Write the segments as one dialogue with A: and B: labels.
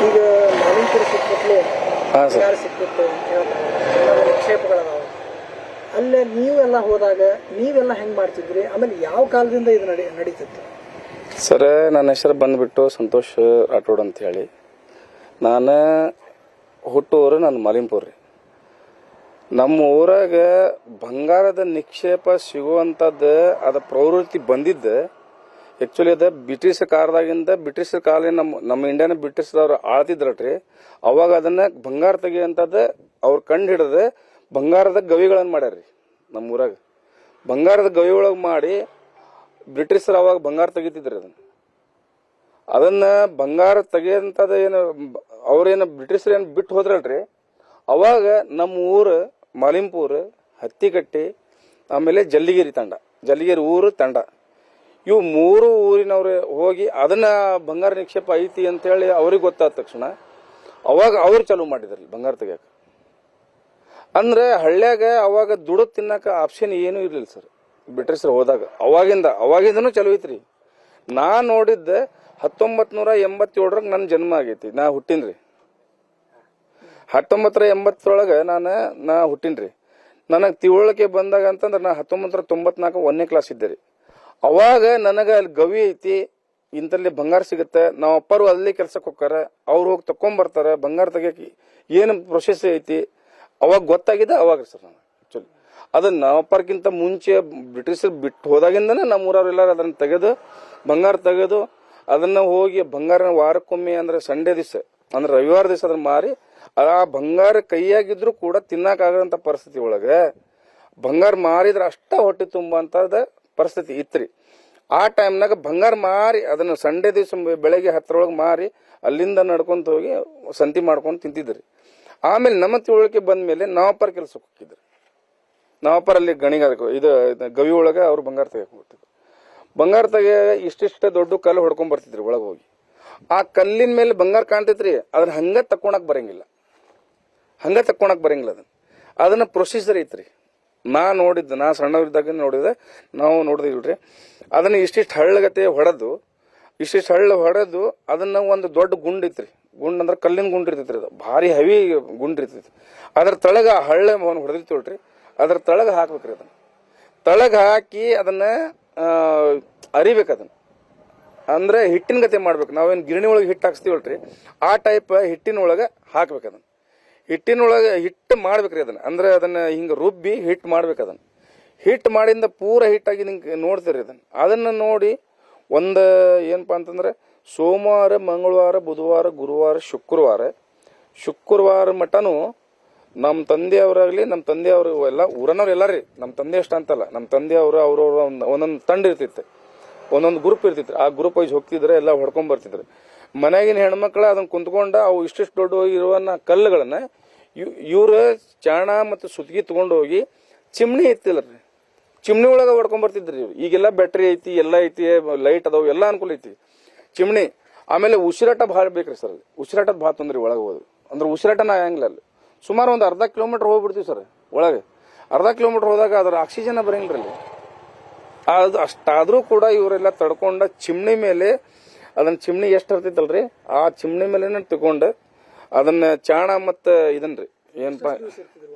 A: ಈಗ ಮಾಲಿನ್ಪುರ ಸುತ್ತಮುತ್ತಲೂ
B: ಹಾಂ ಸರ್
A: ಸಿಕ್ಕಿತ್ತು ನಿಕ್ಷೇಪಗಳದಾವ. ಅಲ್ಲೇ ನೀವೆಲ್ಲ ಹೋದಾಗ ನೀವೆಲ್ಲ ಹೆಂಗೆ ಮಾಡ್ತಿದ್ರಿ? ಆಮೇಲೆ ಯಾವ ಕಾಲದಿಂದ ಇದು ನಡೀತಿತ್ತು?
B: ಸರ್, ನನ್ನ ಹೆಸರು ಬಂದ್ಬಿಟ್ಟು ಸಂತೋಷ್ ರಾಠೋಡ್ ಅಂತ ಹೇಳಿ. ನಾನು ಹುಟ್ಟೂರು ನನ್ನ ಮಾಲಿಂಪುರ ರೀ. ನಮ್ಮ ಊರಾಗ ಬಂಗಾರದ ನಿಕ್ಷೇಪ ಸಿಗುವಂಥದ್ದು ಅದ ಪ್ರವೃತ್ತಿ ಬಂದಿದ್ದು ಆ್ಯಕ್ಚುಲಿ ಅದು ಬ್ರಿಟಿಷ್ ಕಾಲದಾಗಿಂದ ಬ್ರಿಟಿಷ್ ಕಾಲ ನಮ್ಮ ಇಂಡಿಯಾನ ಬ್ರಿಟಿಷ್ದವ್ರು ಆಳ್ತಿದ್ರಟ್ರಿ. ಅವಾಗ ಅದನ್ನ ಬಂಗಾರ ತೆಗಿಯುವಂಥದ್ದು ಅವ್ರು ಕಂಡು ಹಿಡಿದು ಬಂಗಾರದ ಗವಿಗಳನ್ನು ಮಾಡ್ಯಾರ್ರಿ. ನಮ್ಮ ಊರಾಗ ಬಂಗಾರದ ಗವಿ ಒಳಗೆ ಮಾಡಿ ಬ್ರಿಟಿಷರು ಅವಾಗ ಬಂಗಾರ ತೆಗಿತಿದ್ರಿ. ಅದನ್ನ ಬಂಗಾರ ತೆಗಿಯಂಥದ್ದು ಏನು ಅವ್ರೇನು ಬ್ರಿಟಿಷರು ಏನು ಬಿಟ್ಟು ಹೋದ್ರಲ್ರಿ, ಅವಾಗ ನಮ್ಮ ಊರು ಮಾಲಿಂಪುರ, ಹತ್ತಿಕಟ್ಟಿ, ಆಮೇಲೆ ಜಲ್ಲಿಗೇರಿ ಊರು ತಂಡ, ಇವು 3 ಊರಿನವ್ರು ಹೋಗಿ ಅದನ್ನ ಬಂಗಾರ ನಿಕ್ಷೇಪ ಐತಿ ಅಂತೇಳಿ ಅವ್ರಿಗೆ ಗೊತ್ತಾದ ತಕ್ಷಣ ಅವಾಗ ಅವ್ರು ಚಾಲೂ ಮಾಡಿದ್ರಿ ಬಂಗಾರ ತೆಗಿಯಕ. ಅಂದ್ರೆ ಹಳ್ಳ್ಯಾಗ ಅವಾಗ ದುಡ್ಡು ತಿನ್ನಕ ಆಪ್ಷನ್ ಏನೂ ಇರ್ಲಿಲ್ಲ ಸರ್ ಬ್ರಿಟಿಷರು ಹೋದಾಗ. ಅವಾಗಿಂದನೂ ಚಲೋ ಐತ್ರಿ. ನಾ ನೋಡಿದ್ದೆ 1987 ನನ್ನ ಜನ್ಮ ಆಗೈತಿ. ನಾ ಹುಟ್ಟಿನ್ರಿ 1987 ನಾ ಹುಟ್ಟಿನ್ರಿ. ನನಗೆ ತಿಳುವಳಿಕೆ ಬಂದಾಗ ಅಂತಂದ್ರೆ ನಾ 1994 1ನೇ ಕ್ಲಾಸ್ ಇದ್ದೆ ರೀ. ಅವಾಗ ನನಗೆ ಅಲ್ಲಿ ಗವಿ ಐತಿ, ಇಂತಲ್ಲಿ ಬಂಗಾರ ಸಿಗುತ್ತೆ, ನಾವು ಅಪ್ಪರು ಅಲ್ಲಿ ಕೆಲ್ಸಕ್ಕೆ ಹೋಗ್ತಾರ, ಅವ್ರು ಹೋಗಿ ತಕೊಂಡ್ಬರ್ತಾರೆ ಬಂಗಾರ ತೆಗಿಯಕ್ಕೆ ಏನು ಪ್ರೊಸೆಸ್ ಐತಿ ಅವಾಗ ಗೊತ್ತಾಗಿದೆ. ಅವಾಗ ಸರ್ ನಾನು ಆಕ್ಚುಲಿ ಅದನ್ನ ನಾವಪ್ಪರ್ಕಿಂತ ಮುಂಚೆ ಬ್ರಿಟಿಷರು ಬಿಟ್ಟು ಹೋದಾಗಿಂದನೇ ನಮ್ಮ ಊರವ್ರೆಲ್ಲರೂ ಅದನ್ನ ತೆಗೆದು ಬಂಗಾರ ತೆಗೆದು ಅದನ್ನ ಹೋಗಿ ಬಂಗಾರ ವಾರಕ್ಕೊಮ್ಮೆ ಅಂದ್ರೆ ಸಂಡೇ ದಿವಸ ಅಂದ್ರೆ ರವಿವಾರ ದಿವಸ ಅದನ್ನ ಮಾರಿ ಆ ಬಂಗಾರ ಕೈಯಾಗಿದ್ರು ಕೂಡ ತಿನ್ನಕ್ಕಾಗಂತ ಪರಿಸ್ಥಿತಿ ಒಳಗೆ ಬಂಗಾರ ಮಾರಿದ್ರೆ ಅಷ್ಟ ಹೊಟ್ಟೆ ತುಂಬಂತದ ಪರಿಸ್ಥಿತಿ ಇತ್ರಿ. ಆ ಟೈಮ್ನಾಗ ಬಂಗಾರ ಮಾರಿ ಅದನ್ನ ಸಂಡೇ ದಿವಸ ಬೆಳಗ್ಗೆ 10 ಮಾರಿ ಅಲ್ಲಿಂದ ನಡ್ಕೊಂತ ಹೋಗಿ ಸಂತಿ ಮಾಡ್ಕೊಂಡು ತಿಂತಿದ್ರಿ. ಆಮೇಲೆ ನಮ್ಮ ತಿಳುವಳಿಕೆ ಬಂದ ಮೇಲೆ ನಾವಪ್ಪರ್ ಕೆಲ್ಸಕ್ಕೆ ಹೋಗಿದ್ರಿ. ನಾವಪ್ಪರ್ ಅಲ್ಲಿ ಇದು ಗವಿ ಒಳಗೆ ಅವ್ರು ಬಂಗಾರ ತೆಗಿಯಕ್ ಹೋಗ್ತಿದ್ರು. ಬಂಗಾರ ತೆಗಿಯ ಇಷ್ಟಿಷ್ಟ ದೊಡ್ಡ ಕಲ್ಲು ಹೊಡ್ಕೊಂಡ್ ಬರ್ತಿದ್ರಿ ಒಳಗೆ ಹೋಗಿ. ಆ ಕಲ್ಲಿನ ಮೇಲೆ ಬಂಗಾರ ಕಾಣ್ತೈತ್ರಿ, ಅದನ್ನ ಹಂಗ ತಕ್ಕೊಳಕ್ ಬರಂಗಿಲ್ಲ. ಅದನ್ನ ಪ್ರೊಸೀಜರ್ ಐತ್ರಿ. ನಾ ಸಣ್ಣವರಿದ್ದಾಗ ನೋಡಿದೆ, ನಾವು ನೋಡಿದಿಲ್ರಿ. ಅದನ್ನ ಇಷ್ಟಿಷ್ಟು ಹಳ್ಳಗತೆ ಹೊಡೆದು ಅದನ್ನ ಒಂದು ದೊಡ್ಡ ಗುಂಡ್ ಐತ್ರಿ. ಗುಂಡ್ ಅಂದ್ರೆ ಕಲ್ಲಿನ ಗುಂಡ್ ಇರ್ತೈತ್ರಿ. ಅದು ಭಾರಿ ಹೆವಿ ಗುಂಡ್ ಇರ್ತೈತಿ. ಅದ್ರ ತಳಗ ಹಳ್ಳ ಹೊಡೆದಿರ್ತೇಳ್ರಿ, ಅದ್ರ ತಳಗ ಹಾಕ್ಬೇಕ್ರಿ. ಅದನ್ನ ತಳಗ ಹಾಕಿ ಅದನ್ನ ಅರಿಬೇಕು. ಅದನ್ನ ಅಂದ್ರೆ ಹಿಟ್ಟಿನ ಗತೆ ಮಾಡ್ಬೇಕು. ನಾವೇನು ಗಿರಣಿ ಒಳಗೆ ಹಿಟ್ಟು ಹಾಕ್ಸ್ತೀವಲ್ರಿ, ಆ ಟೈಪ್ ಹಿಟ್ಟಿನೊಳಗೆ ಹಾಕ್ಬೇಕು. ಅದನ್ನ ಹಿಟ್ಟಿನೊಳಗೆ ಹಿಟ್ಟು ಮಾಡ್ಬೇಕ್ರಿ. ಅದನ್ನ ಅಂದ್ರೆ ಅದನ್ನ ಹಿಂಗ ರುಬ್ಬಿ ಹಿಟ್ಟು ಮಾಡ್ಬೇಕು. ಅದನ್ನ ಹಿಟ್ಟು ಮಾಡಿಂದ ಪೂರ ಹಿಟ್ಟಾಗಿ ನಿಂಗೆ ನೋಡ್ತೀರಿ. ಅದನ್ನ ನೋಡಿ ಏನಪ್ಪಾ ಅಂತಂದ್ರೆ ಸೋಮವಾರ, ಮಂಗಳವಾರ, ಬುಧವಾರ, ಗುರುವಾರ, ಶುಕ್ರವಾರ ಮಟನು ನಮ್ಮ ತಂದೆಯವರಾಗ್ಲಿ, ನಮ್ಮ ತಂದೆಯವರು ಎಲ್ಲ ಊರನವ್ರು ಎಲ್ಲಾರಿ, ನಮ್ಮ ತಂದೆ ಅಷ್ಟ ಅಂತಲ್ಲ, ನಮ್ಮ ತಂದೆಯವರು ಅವ್ರವ್ರ ಒಂದೊಂದು ತಂಡ ಇರ್ತಿತ್ತು, ಒಂದೊಂದು ಗ್ರೂಪ್ ಇರ್ತಿತ್ತು. ಆ ಗ್ರೂಪ್ ವೈಸ್ ಹೋಗ್ತಿದ್ರೆ ಎಲ್ಲ ಹೊಡ್ಕೊಂಡ್ ಬರ್ತಿದ್ರು. ಮನೆಗಿನ ಹೆಣ್ಮಕ್ಳ ಅದನ್ನ ಕುಂತ್ಕೊಂಡ ಅವು ಇಷ್ಟಿಷ್ಟು ದೊಡ್ಡ ಇರುವನ್ನ ಕಲ್ಲುಗಳನ್ನ ಇವ್ರ ಚಾಣ ಮತ್ತು ಸುತ್ತಿಗೆ ತಗೊಂಡು ಹೋಗಿ ಚಿಮ್ನಿ ಐತಿಲ್ಲರಿ, ಚಿಮ್ನಿ ಒಳಗ ಹೊಡ್ಕೊಂಡ್ ಬರ್ತಿದ್ರಿ ಇವ್ರು. ಈಗೆಲ್ಲ ಬ್ಯಾಟ್ರಿ ಐತಿ, ಎಲ್ಲ ಐತಿ, ಲೈಟ್ ಅದಾವ, ಎಲ್ಲ ಅನುಕೂಲ ಐತಿ. ಚಿಮ್ನಿ ಆಮೇಲೆ ಉಸಿರಾಟ ಭಾಳ ಬೇಕ್ರಿ ಸರ್. ಅಲ್ಲಿ ಉಸಿರಾಟದ ಭಾಳ ತೊಂದ್ರಿ ಒಳಗೆ ಹೋದ್ ಅಂದ್ರೆ ಉಸಿರಾಟನ ಆಗಂಗಿಲ್ಲ. ಅಲ್ಲಿ ಸುಮಾರು ಒಂದು ಅರ್ಧ ಕಿಲೋಮೀಟರ್ ಹೋಗ್ಬಿಡ್ತೀವಿ ಸರ್ ಒಳಗೆ. ಅರ್ಧ ಕಿಲೋಮೀಟರ್ ಹೋದಾಗ ಅದ್ರ ಆಕ್ಸಿಜನ್ ಬರಂಗಿಲ್ಲ ಅಲ್ಲಿ. ಅದು ಅಷ್ಟಾದ್ರೂ ಕೂಡ ಇವರೆಲ್ಲ ತಡ್ಕೊಂಡ ಚಿಮ್ನಿ ಮೇಲೆ ಅದನ್ನ ಚಿಮ್ನಿ ಎಷ್ಟು ಇರ್ತೈತಲ್ರಿ, ಆ ಚಿಮ್ನಿ ಮೇಲೆ ತಗೊಂಡು ಅದನ್ನ ಚಾಣ ಮತ್ತ ಇದನ್ರಿ ಏನಪ್ಪಾ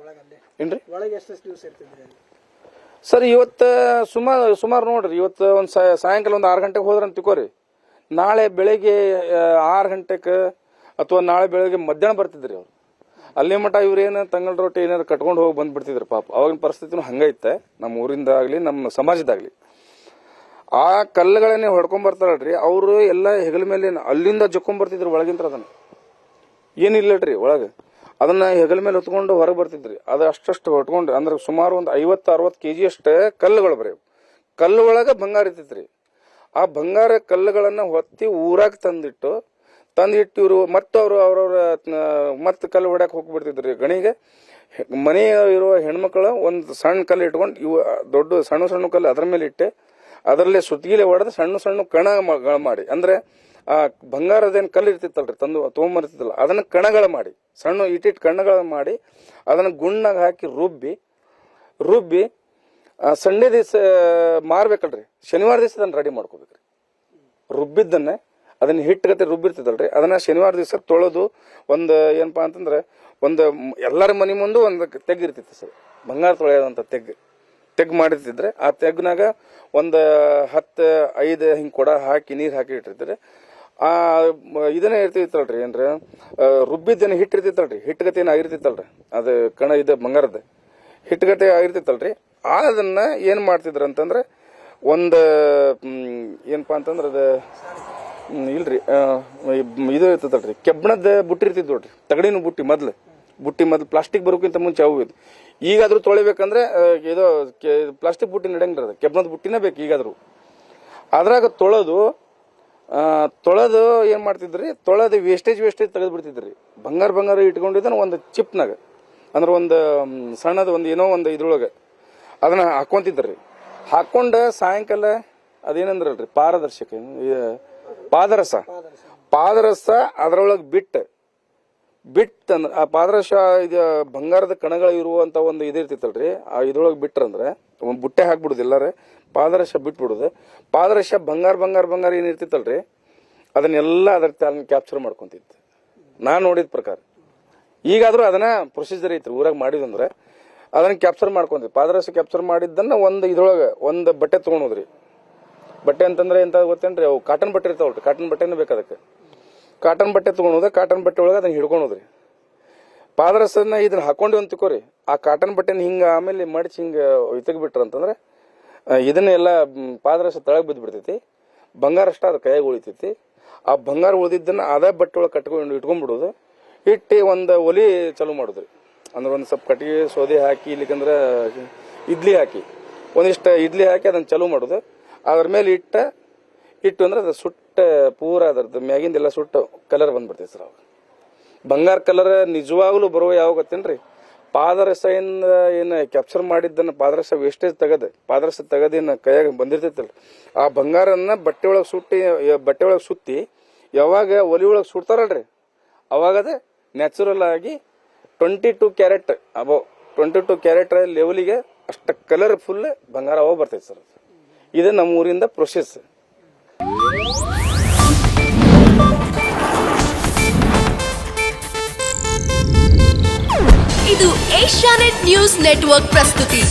B: ಏನ್ರಿ ಸರ್, ಇವತ್ತು ಸುಮಾರು ನೋಡ್ರಿ, ಇವತ್ತು ಒಂದ್ ಸಾಯಂಕಾಲ ಒಂದು 6 ಗಂಟೆಗೆ ಹೋದ್ರ ಅಂತ ತಿಳ್ಕೋರಿ, ನಾಳೆ ಬೆಳಿಗ್ಗೆ 6 ಗಂಟೆಗೆ ಅಥವಾ ನಾಳೆ ಬೆಳಿಗ್ಗೆ ಮಧ್ಯಾಹ್ನ ಬರ್ತಿದ್ರಿ ಅವ್ರು. ಅಲ್ಲಿ ಮಠ ಇವ್ರೇನು ತಂಗಳ ರೊಟ್ಟಿ ಏನಾರು ಕಟ್ಕೊಂಡು ಹೋಗಿ ಬಂದ್ಬಿಡ್ತಿದ್ರು ಪಾಪ. ಅವಾಗಿನ ಪರಿಸ್ಥಿತಿನೂ ಹಂಗೈತೆ ನಮ್ಮ ಊರಿಂದ ಆಗ್ಲಿ ನಮ್ಮ ಸಮಾಜದಾಗ್ಲಿ. ಆ ಕಲ್ಲುಗಳನ್ನೇ ಹೊಡ್ಕೊಂಡ್ ಬರ್ತಾರಲ್ರಿ, ಅವರು ಎಲ್ಲ ಹೆಗಲ ಮೇಲೆ ಅಲ್ಲಿಂದ ಜಕ್ಕೊಂಡ್ ಬರ್ತಿದ್ರು ಒಳಗಿಂತ. ಅದನ್ನ ಏನಿಲ್ಲಟ್ರಿ ಒಳಗೆ, ಅದನ್ನ ಹೆಗಲ ಮೇಲೆ ಹೊತ್ಕೊಂಡು ಹೊರಗೆ ಬರ್ತಿದ್ರಿ. ಅದು ಅಷ್ಟು ಹೊಟ್ಕೊಂಡ್ರಿ ಅಂದ್ರೆ ಸುಮಾರು ಒಂದು 50-60 kg ಅಷ್ಟೇ ಕಲ್ಲುಗಳು ಬರೀ. ಕಲ್ಲು ಒಳಗ ಬಂಗಾರ ಇರ್ತೈತ್ರಿ. ಆ ಬಂಗಾರ ಕಲ್ಲುಗಳನ್ನ ಹೊತ್ತಿ ಊರಾಗ ತಂದಿಟ್ಟು ಇವ್ರು ಮತ್ತೆ ಅವ್ರವ್ರ ಮತ್ತೆ ಕಲ್ಲು ಹೊಡ್ಯಾಕ ಹೋಗ್ಬಿಡ್ತಿದ್ರಿ ಗಣಿಗೆ. ಮನೆ ಇರುವ ಹೆಣ್ಮಕ್ಳು ಒಂದು ಸಣ್ಣ ಕಲ್ಲು ಇಟ್ಕೊಂಡು ಇವು ದೊಡ್ಡ ಸಣ್ಣ ಕಲ್ಲು ಅದ್ರ ಮೇಲೆ ಇಟ್ಟೆ ಅದರಲ್ಲೇ ಸುತ್ತಿಗೆ ಹೊಡೆದು ಸಣ್ಣ ಕಣಗಳು ಮಾಡಿ, ಅಂದ್ರೆ ಆ ಬಂಗಾರದೇನು ಕಲ್ಲು ಇರ್ತಿತ್ತಲ್ರಿ ತೊಗೊಂಬರ್ತಿತ್ತಲ್ಲ, ಅದನ್ನ ಕಣಗಳು ಮಾಡಿ, ಸಣ್ಣ ಇಟ್ಟಿಟ್ಟು ಕಣ್ಣಗಳು ಮಾಡಿ ಅದನ್ನ ಗುಣ್ಣಾಗ ಹಾಕಿ ರುಬ್ಬಿ ಸಂಡೇ ದಿವಸ ಮಾರ್ಬೇಕಲ್ರಿ, ಶನಿವಾರ ದಿವಸ ಅದನ್ನ ರೆಡಿ ಮಾಡ್ಕೋಬೇಕ್ರಿ. ರುಬ್ಬಿದ್ದನ್ನೇ ಅದನ್ನ ಹಿಟ್ಟುಗತೆ ರುಬ್ಬಿರ್ತದಲ್ರಿ ಅದನ್ನ ಶನಿವಾರ ದಿವಸ ತೊಳೆದು ಒಂದು ಏನಪ್ಪಾ ಅಂತಂದ್ರೆ ಒಂದು ಎಲ್ಲರ ಮನೆ ಮುಂದೆ ಒಂದು ತೆಗ್ ಇರ್ತಿತ್ತು ಸರ್, ಬಂಗಾರ ತೊಳೆಯೋದಂತ ತೆಗ್ ಮಾಡಿರ್ತಿದ್ರೆ ಆ ತೆಗ್ನಾಗ ಒಂದು 10-5 ಹಿಂಗೆ ಕೊಡ ಹಾಕಿ ನೀರು ಹಾಕಿ ಇಟ್ಟಿರ್ತಾರೆ. ಆ ಇದನ್ನ ಇರ್ತಿತ್ತಲ್ರಿ ಏನ್ರ ರುಬ್ಬಿದ್ದೇನೆ ಹಿಟ್ಟಿರ್ತಿತ್ತಲ್ರಿ, ಹಿಟ್ಟುಗತೆ ಆಗಿರ್ತಿತ್ತಲ್ರಿ ಅದು ಕಣ ಇದು ಬಂಗಾರದ ಹಿಟ್ಟುಗತೆ ಆಗಿರ್ತಿತ್ತಲ್ರಿ. ಅದನ್ನ ಏನ್ ಮಾಡ್ತಿದ್ರ ಅಂತಂದ್ರೆ ಒಂದು ಏನಪ್ಪಾ ಅಂತಂದ್ರೆ ಅದು ಇಲ್ರಿ ಇದು ಇರ್ತದಲ್ರಿ ಕೆಬ್ಬಣದ ಬುಟ್ಟಿ ಇರ್ತಿದ್ ನೋಡ್ರಿ, ತಗಡಿನ ಬುಟ್ಟಿ ಮೊದ್ಲು ಪ್ಲಾಸ್ಟಿಕ್ ಬರೋಕ್ಕಿಂತ ಮುಂಚೆ ಅವು ಇದು. ಈಗಾದ್ರೂ ತೊಳಿಬೇಕಂದ್ರೆ ಇದು ಪ್ಲಾಸ್ಟಿಕ್ ಬುಟ್ಟಿ ನಡೆಯಂಗ್ರಿ, ಅದು ಕೆಬ್ಬಣದ ಬುಟ್ಟಿನೇ ಬೇಕು ಈಗಾದ್ರೂ. ಅದ್ರಾಗ ತೊಳೆದು ಏನ್ ಮಾಡ್ತಿದ್ರಿ, ತೊಳೆದು ವೇಸ್ಟೇಜ್ ತೆಗೆದು ಬಿಡ್ತಿದ್ರಿ. ಬಂಗಾರ ಇಟ್ಕೊಂಡಿದ್ದಾನ ಒಂದು ಚಿಪ್ನಾಗ ಅಂದ್ರೆ ಒಂದು ಸಣ್ಣದ ಒಂದು ಏನೋ ಒಂದು ಇದ್ರೊಳಗೆ ಅದನ್ನ ಹಾಕೊಂತಿದ್ರಿ. ಹಾಕೊಂಡ ಸಾಯಂಕಾಲ ಅದೇನಂದ್ರಲ್ರಿ ಪಾದರಸ ಅದ್ರೊಳಗೆ ಬಿಟ್ಟಂದ್ರ ಆ ಪಾದರಸ ಇದು ಬಂಗಾರದ ಕಣಗಳು ಇರುವಂತ ಒಂದು ಇದಿರ್ತಿತ್ತಲ್ರಿ, ಆ ಇದ್ರೊಳಗೆ ಬಿಟ್ರಂದ್ರೆ ಒಂದ್ ಬುಟ್ಟೆ ಹಾಕ್ಬಿಡುದು ಎಲ್ಲಾರ ಪಾದರಸ ಬಿಟ್ಬಿಡುದು. ಪಾದರಸ ಬಂಗಾರ ಏನಿರ್ತಿತ್ತಲ್ರಿ ಅದನ್ನೆಲ್ಲ ಅದ್ರ ಕ್ಯಾಪ್ಚರ್ ಮಾಡ್ಕೊಂತಿತ್ತು ನಾನ್ ನೋಡಿದ ಪ್ರಕಾರ. ಈಗಾದ್ರೂ ಅದನ್ನ ಪ್ರೊಸೀಜರ್ ಐತ್ರಿ ಊರಾಗ ಮಾಡಿದಂದ್ರೆ ಅದನ್ನ ಕ್ಯಾಪ್ಚರ್ ಮಾಡ್ಕೊಂತೀವಿ. ಪಾದರಸ ಕ್ಯಾಪ್ಚರ್ ಮಾಡಿದ್ದನ್ನ ಒಂದು ಇದ್ರೊಳಗೆ ಒಂದು ಬಟ್ಟೆ ತಗೊಂಡೋದ್ರಿ. ಬಟ್ಟೆ ಅಂತಂದ್ರೆ ಎಂತ ಗೊತ್ತೇನ್ರಿ, ಅವು ಕಾಟನ್ ಬಟ್ಟೆ ಇರ್ತಾವಲ್ರಿ, ಕಾಟನ್ ಬಟ್ಟೆನೇ ಬೇಕು ಅದಕ್ಕೆ. ಕಾಟನ್ ಬಟ್ಟೆ ತಗೊಂಡೋದ, ಕಾಟನ್ ಬಟ್ಟೆ ಒಳಗೆ ಅದನ್ನ ಹಿಡ್ಕೊಂಡೋದ್ರಿ. ಪಾದರಸನ ಇದನ್ನ ಹಾಕೊಂಡಿ ಅಂತ ತಿಳ್ಕೊರಿ, ಆ ಕಾಟನ್ ಬಟ್ಟೆನ ಹಿಂಗ ಆಮೇಲೆ ಮಡಿಸಿ ಹಿಂಗ ಇತಗ್ ಬಿಟ್ರ ಅಂತಂದ್ರೆ ಇದನ್ನೆಲ್ಲ ಪಾದರಸ ತಳಗ್ ಬಿದ್ದು ಬಿಡ್ತೈತಿ, ಬಂಗಾರ ಅಷ್ಟ ಅದ ಕೈಯಾಗ ಉಳಿತೈತಿ. ಆ ಬಂಗಾರ ಉಳಿದಿದ್ದನ್ನ ಅದೇ ಬಟ್ಟೆ ಒಳಗೆ ಕಟ್ಕೊಂಡು ಇಟ್ಕೊಂಡ್ಬಿಡೋದು. ಇಟ್ಟು ಒಂದು ಒಲಿ ಚಾಲು ಮಾಡುದ್ರಿ, ಅಂದ್ರೆ ಒಂದು ಸ್ವಲ್ಪ ಕಟ್ಟಿಗೆ ಸೋದೆ ಹಾಕಿ ಇಲ್ಲಿಕಂದ್ರೆ ಇಡ್ಲಿ ಹಾಕಿ ಒಂದಿಷ್ಟು ಇಡ್ಲಿ ಹಾಕಿ ಅದನ್ನ ಚಾಲು ಮಾಡೋದು. ಅದ್ರ ಮೇಲೆ ಇಟ್ಟು ಅಂದ್ರೆ ಅದು ಸುಟ್ಟ ಪೂರ ಅದ್ರದ್ದು ಮ್ಯಾಗಿಂದೆಲ್ಲ ಸುಟ್ಟು ಕಲರ್ ಬಂದ್ಬಿಡ್ತೈತಿ ಸರ್. ಅವಾಗ ಬಂಗಾರ ಕಲರ್ ನಿಜವಾಗ್ಲೂ ಬರುವ ಯಾವ ಗೊತ್ತೇನ್ರಿ, ಪಾದರಸ ಏನ್ ಕ್ಯಾಪ್ಚರ್ ಮಾಡಿದ್ದನ್ನ ಪಾದರಸ ವೇಸ್ಟೇಜ್ ಪಾದರಸ ತೆಗದೇನ ಕೈಯಾಗ ಬಂದಿರ್ತೈತಲ್ರಿ, ಆ ಬಂಗಾರನ್ನ ಬಟ್ಟೆ ಒಳಗೆ ಸುತ್ತಿ ಯಾವಾಗ ಒಲಿ ಒಳಗೆ ಸುಡ್ತಾರಲ್ರಿ ಅವಾಗದ ನ್ಯಾಚುರಲ್ ಆಗಿ 22 ಕ್ಯಾರೆಟ್ ಅಬೋ 22 ಕ್ಯಾರೆಟ್ ಲೆವೆಲಿಗೆ ಅಷ್ಟ ಕಲರ್ ಫುಲ್ ಬಂಗಾರ ಅವಾಗ ಬರ್ತೈತಿ ಸರ್. ಇದು ನಮ್ಮ ಊರಿಂದ ಪ್ರೊಸೆಸ್.
C: ಇದು ಏಷ್ಯಾನೆಟ್ ನ್ಯೂಸ್ ನೆಟ್ವರ್ಕ್ ಪ್ರಸ್ತುತಿ.